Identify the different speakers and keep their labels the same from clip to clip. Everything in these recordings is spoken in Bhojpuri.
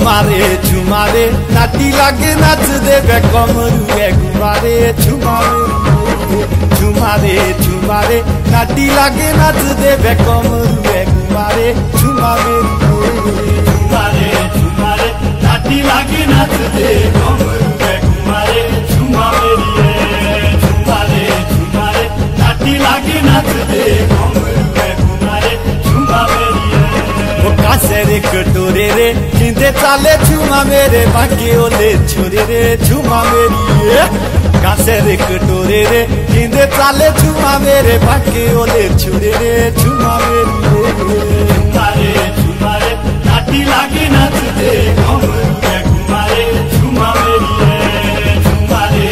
Speaker 1: झुमारे नाटी लागे नाच देवे कमरू घुमारे झुमारे नाटी लागे नाच देवे कमरू घुमारे झुमारे नाटी लागे नाच दे कमरू घुमारे झुमारे नाटी लागे नाच दे कमरू घुमारे झुमारे कासेरे कटोरे रे किंदे चाले झुमा मेरे बाकी ओले छोरे रे झुमा मेरी कासेरे कटोरे रे किंदे चाले झुमा मेरे बाकी ओले छोरे रे झुमा मेरी झुमारे नाटी लागे नाच दे कमरू घुमारे झुमा मेरी झुमारे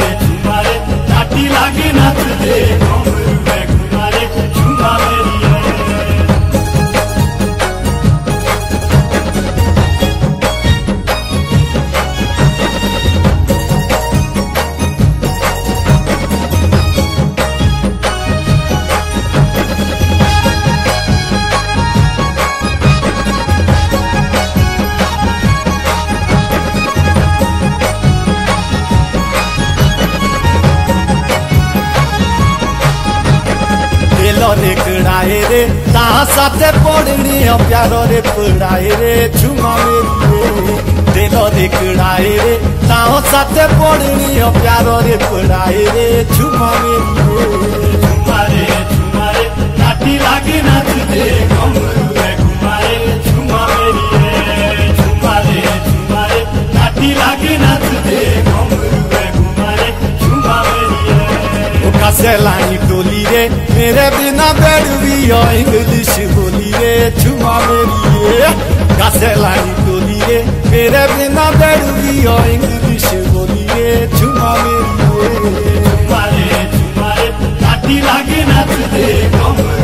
Speaker 1: नाटी लागे नाच दे कमरू घुमारे झुमा मेरी रे कड़ाए रे ताहा साथे पड़नी प्यारो रे पड़ाए रे झुमा मेरी दिल रे कड़ाए रे ताहा साथे पड़नी प्यारो रे पड़ाए रे झुमा मेरी झुमारे नाटी लागे नाच दे कमरू घुमारे झुमा मेरी झुमारे नाटी लागे नाच दे कमरू घुमारे झुमा मेरी कासेलानी टोली रे मेरे बिना बैठवी इंग्लिश बोली रे झुमा मेरी कासेलानी टोली रे मेरे बिना बैठवी इंग्लिश बोली रे झुमा मेरी झुमारे नाटी लागे नाच दे कमरू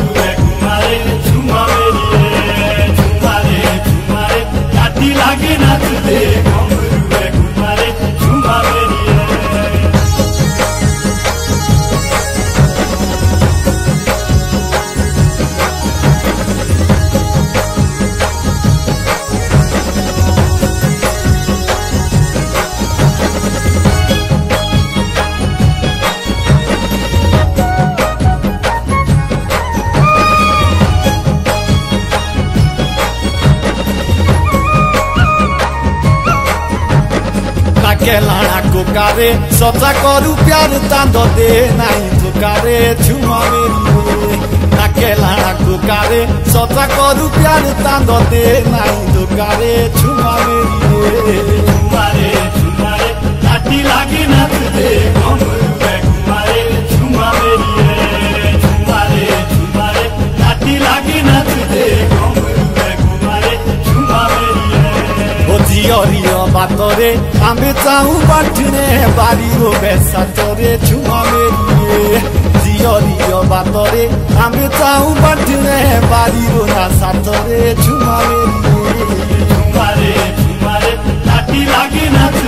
Speaker 1: घुमारे झुमा मेरी झुमारे नाटी लागे नाच दे कमरू घुमारे झुमा मेरी लाना कोकारे सचा करू प्यार तांदो दे नहीं धोकारे झुमा मेरी नाके लाना कोकारे सचा करू प्यार तांदो दे नहीं धोकारे झुमा मेरी झुमारे नाटी लागे नाच दे कमरू घुमारे झुमा मेरी झुमारे नाटी लागे नाच दे कमरू घुमारे झुमा मेरी झियो बातरे आमे चाहू बाटने बारी हो बेसा तोरे झुमा मेरी झियो बातरे आमे चाहू बाटने बारी हो ना सातरे झुमा मेरी झुमारे नाटी लागे नाच